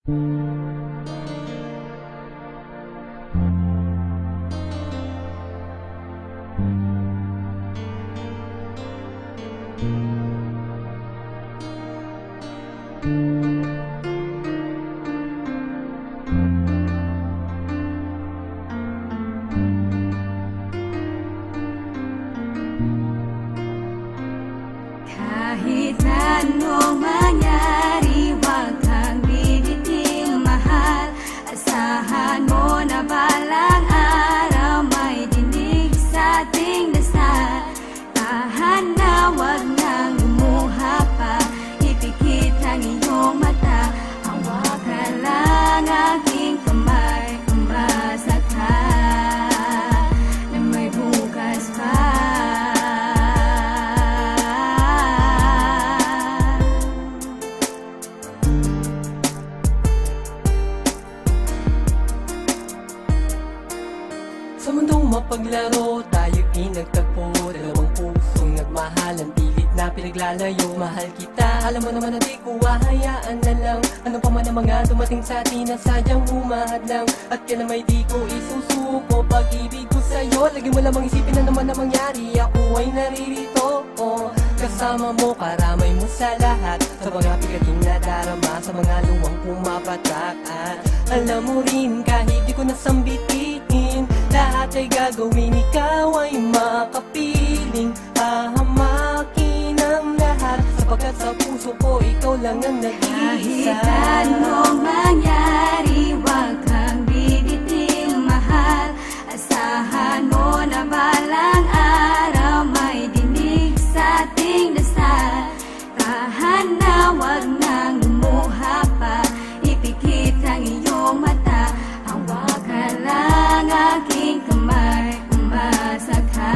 Kahit anong mangyari, huwag kang bibiting mahal. Asahan mo na balang araw may dinig sa ating dasal. Tahan na, huwag nang lumuha pa, ipikit ang iyong mata. Hawakan lang aking kamay, umasa ka na may bukas pa. Sa mundong mapaglaro, tayo pinagtagpo. Dalawang pusong nagmahalan, pilit na pinaglalayo. Mahal kita, alam mo naman na di ko hahayaan na lang. Ano pa man ang mga dumating sa atin na sadyang humahad lang. At kailan may di ko isusuko pag-ibig ko sa'yo. Lagi mo lamang isipin na naman na mangyari, ako ay naririto. Kasama mo, karamay mo sa lahat, sa mga pigating na darama, sa mga luwang pumapatak. At alam mo rin, kahit di ko nasambitin, lahat ay gagawin, ikaw ay makapiling. Hahamakin ang lahat, sapagkat sa puso ko ikaw lang ang nag-iisa. Kahit anong mangyari, huwag kang bibiting mahal. Asahan mo na balang araw may dinig sa ating dasal. Tahan na, huwag nang lumuha pa, ipikit ang iyong mata. Hawakan lang aking kamay, umasa ka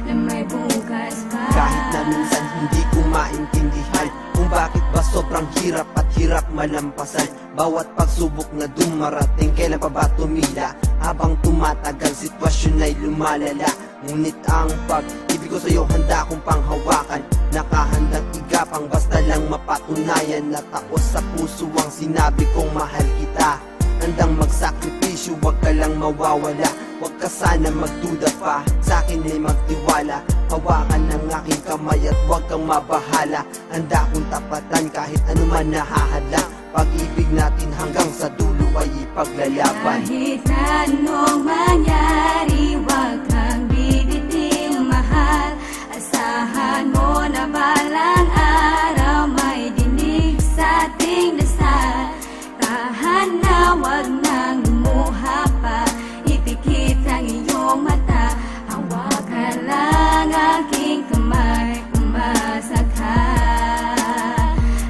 na may bukas pa. Kahit na minsan hindi ko maintindihan kung bakit ba sobrang hirap at hirap malampasan. Bawat pagsubok na dumarating, kailan pa ba tumila? Habang tumatagal, sitwasyon ay lumalala. Ngunit ang pag-ibig ko sa'yo handa kong panghawakan. Nakahandang igapang basta lang mapatunayan na taos sa puso ang sinabi kong mahal kita. Handang magsakripisyo, wag ka lang mawawala. Wag ka sana magduda pa, sa'kin ay magtiwala. Hawakan ng aking kamay at wag kang mabahala. Handa kong tapatan kahit anuman nahahadlang. Pag-ibig natin hanggang sa dulo ay ipaglalaban. Kahit anong mangyari, huwag kang bibiting mahal. Asahan mo na balang araw may dinig sa ating dasal. Tahan na, huwag nang lumuha pa, ipikit ang iyong mata. Hawakan lang aking kamay, umasa ka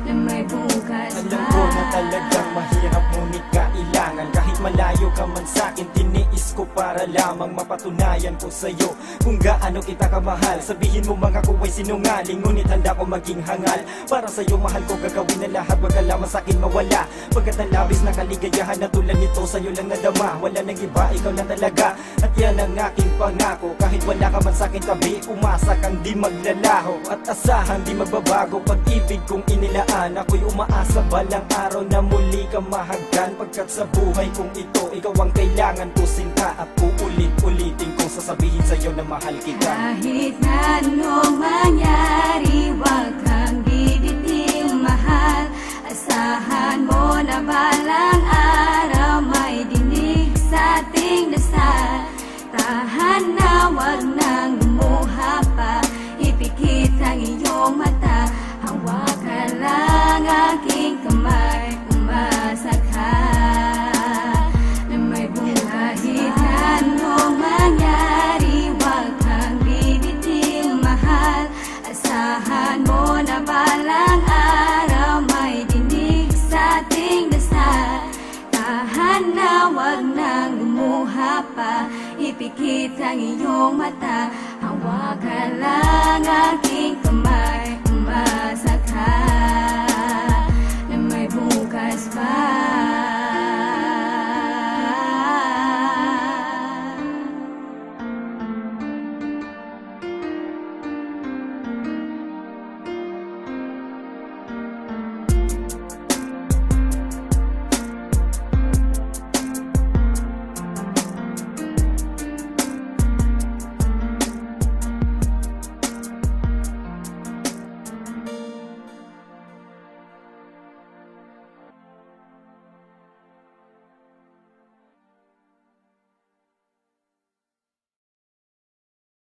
na may bukas pa. Alam ko na talagang mahirap, ngunit kailangan. Kahit malayo ka man sa'kin, tiniis ko para lamang mapatunayan ko sa'yo kung gaano kita kamahal. Sabihin mo mga ko ay sinungaling, ngunit handa ko maging hangal. Para sa'yo mahal ko, gagawin na lahat, wag ka lamang sa'kin mawala. Pagkat ang labis na kaligayahan na tulad nito sa'yo lang nadama. Wala nang iba, ikaw lang talaga, at yan ang aking pangako. Kahit wala ka man sa'kin tabi, umasa kang di maglalaho. At asahan di magbabago pag-ibig kong inilaan. Ako'y umaasa balang araw na muli kang mahagdan. Pagkat sa buhay kong ito, ikaw ang kailangan ko sinta. At uulit-ulitin kong sasabihin sa'yo na mahal kita. Kahit anong mangyari, huwag kang bibiting mahal. Asahan mo na balang araw may dinig sa ating dasal. Tahan na, huwag nang lumuha pa, ipikit ang iyong mata. Hawakan lang aking kamay, umasa ka na may bukas. Kahit anong mangyari, huwag kang bibiting mahal. Asahan mo na balang araw may dinig sa ating dasal. Tahan na, huwag nang lumuha pa, ipikit ang iyong mata. Hawakan lang aking